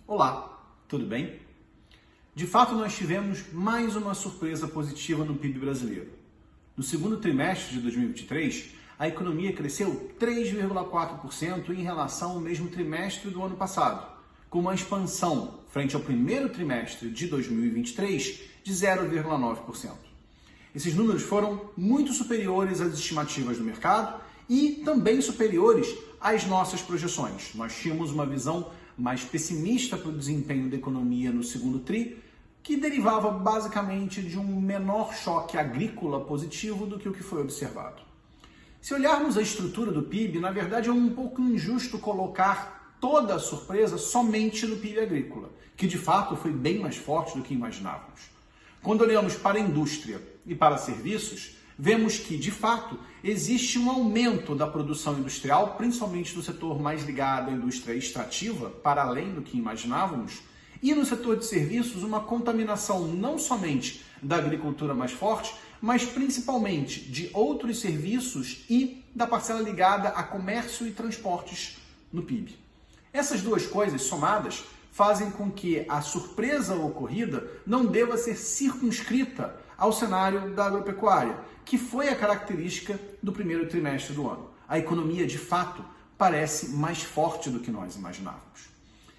Olá, tudo bem? De fato, nós tivemos mais uma surpresa positiva no PIB brasileiro. No segundo trimestre de 2023, a economia cresceu 3,4% em relação ao mesmo trimestre do ano passado, com uma expansão frente ao primeiro trimestre de 2023 de 0,9%. Esses números foram muito superiores às estimativas do mercado e também superiores às nossas projeções. Nós tínhamos uma visão mais pessimista para o desempenho da economia no segundo tri, que derivava basicamente de um menor choque agrícola positivo do que o que foi observado. Se olharmos a estrutura do PIB, na verdade é um pouco injusto colocar toda a surpresa somente no PIB agrícola, que de fato foi bem mais forte do que imaginávamos. Quando olhamos para a indústria e para serviços, vemos que, de fato, existe um aumento da produção industrial, principalmente no setor mais ligado à indústria extrativa, para além do que imaginávamos, e no setor de serviços, uma contaminação não somente da agricultura mais forte, mas principalmente de outros serviços e da parcela ligada a comércio e transportes no PIB. Essas duas coisas somadas fazem com que a surpresa ocorrida não deva ser circunscrita ao cenário da agropecuária, que foi a característica do primeiro trimestre do ano. A economia, de fato, parece mais forte do que nós imaginávamos.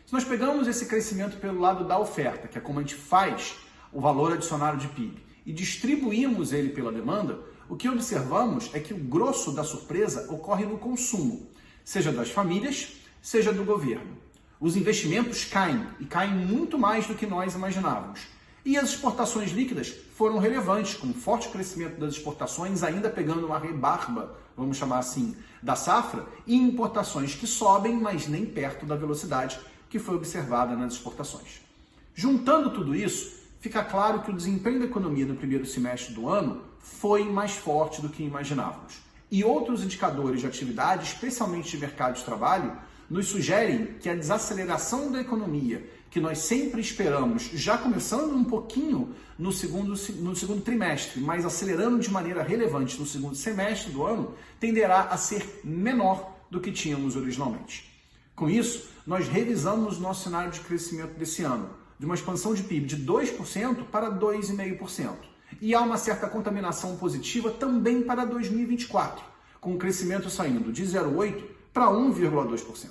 Se nós pegamos esse crescimento pelo lado da oferta, que é como a gente faz o valor adicionado de PIB, e distribuímos ele pela demanda, o que observamos é que o grosso da surpresa ocorre no consumo, seja das famílias, seja do governo. Os investimentos caem, e caem muito mais do que nós imaginávamos. E as exportações líquidas foram relevantes, com um forte crescimento das exportações, ainda pegando uma rebarba, vamos chamar assim, da safra, e importações que sobem, mas nem perto da velocidade que foi observada nas exportações. Juntando tudo isso, fica claro que o desempenho da economia no primeiro semestre do ano foi mais forte do que imaginávamos. E outros indicadores de atividade, especialmente de mercado de trabalho, nos sugerem que a desaceleração da economia, que nós sempre esperamos, já começando um pouquinho no segundo trimestre, mas acelerando de maneira relevante no segundo semestre do ano, tenderá a ser menor do que tínhamos originalmente. Com isso, nós revisamos nosso cenário de crescimento desse ano, de uma expansão de PIB de 2% para 2,5%. E há uma certa contaminação positiva também para 2024, com o crescimento saindo de 0,8% para 1,2%.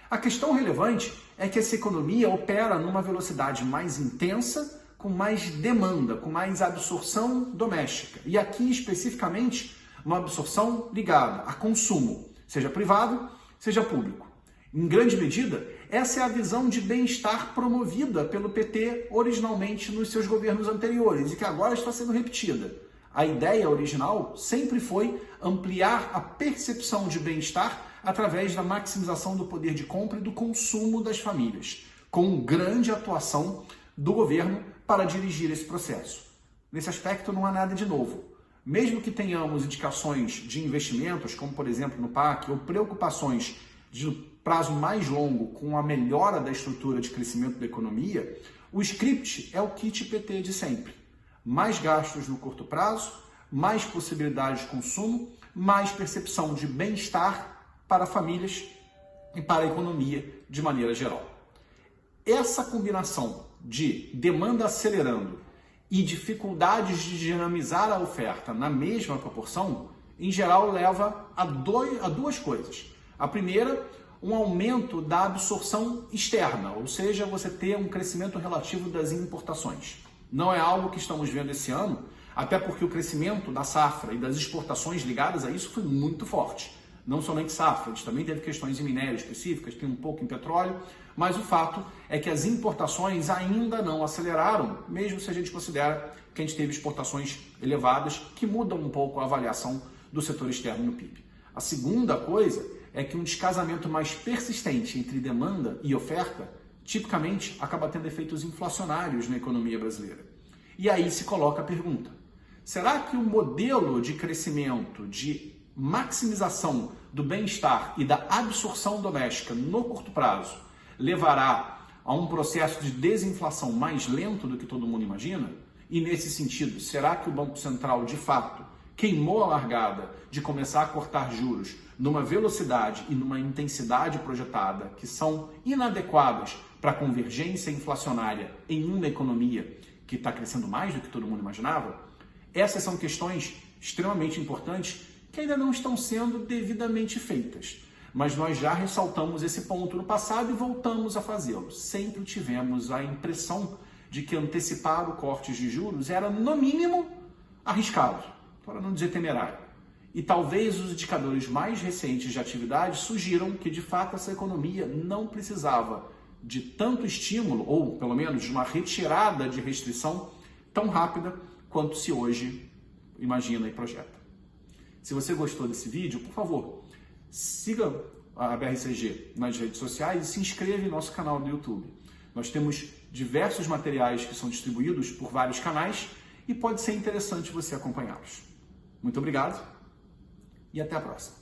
A questão relevante é que essa economia opera numa velocidade mais intensa, com mais demanda, com mais absorção doméstica. E aqui, especificamente, uma absorção ligada a consumo, seja privado, seja público. Em grande medida, essa é a visão de bem-estar promovida pelo PT originalmente nos seus governos anteriores e que agora está sendo repetida. A ideia original sempre foi ampliar a percepção de bem-estar através da maximização do poder de compra e do consumo das famílias, com grande atuação do governo para dirigir esse processo. Nesse aspecto não há nada de novo. Mesmo que tenhamos indicações de investimentos, como por exemplo no PAC, ou preocupações de prazo mais longo com a melhora da estrutura de crescimento da economia, o script é o kit PT de sempre. Mais gastos no curto prazo, mais possibilidades de consumo, mais percepção de bem-estar para famílias e para a economia de maneira geral. Essa combinação de demanda acelerando e dificuldades de dinamizar a oferta na mesma proporção, em geral leva a duas coisas. A primeira, um aumento da absorção externa, ou seja, você ter um crescimento relativo das importações. Não é algo que estamos vendo esse ano, até porque o crescimento da safra e das exportações ligadas a isso foi muito forte. Não somente safra, a gente também teve questões em minério específicas, tem um pouco em petróleo, mas o fato é que as importações ainda não aceleraram, mesmo se a gente considera que a gente teve exportações elevadas, que mudam um pouco a avaliação do setor externo no PIB. A segunda coisa é que um descasamento mais persistente entre demanda e oferta, tipicamente, acaba tendo efeitos inflacionários na economia brasileira. E aí se coloca a pergunta: será que o modelo de crescimento, de maximização do bem-estar e da absorção doméstica no curto prazo levará a um processo de desinflação mais lento do que todo mundo imagina? E nesse sentido, será que o Banco Central, de fato, queimou a largada de começar a cortar juros numa velocidade e numa intensidade projetada que são inadequadas para a convergência inflacionária em uma economia que está crescendo mais do que todo mundo imaginava, essas são questões extremamente importantes que ainda não estão sendo devidamente feitas. Mas nós já ressaltamos esse ponto no passado e voltamos a fazê-lo. Sempre tivemos a impressão de que antecipar o corte de juros era, no mínimo, arriscado, para não dizer temerário. E talvez os indicadores mais recentes de atividade sugiram que, de fato, essa economia não precisava de tanto estímulo, ou pelo menos de uma retirada de restrição tão rápida quanto se hoje imagina e projeta. Se você gostou desse vídeo, por favor, siga a BRCG nas redes sociais e se inscreva em nosso canal do YouTube. Nós temos diversos materiais que são distribuídos por vários canais e pode ser interessante você acompanhá-los. Muito obrigado e até a próxima.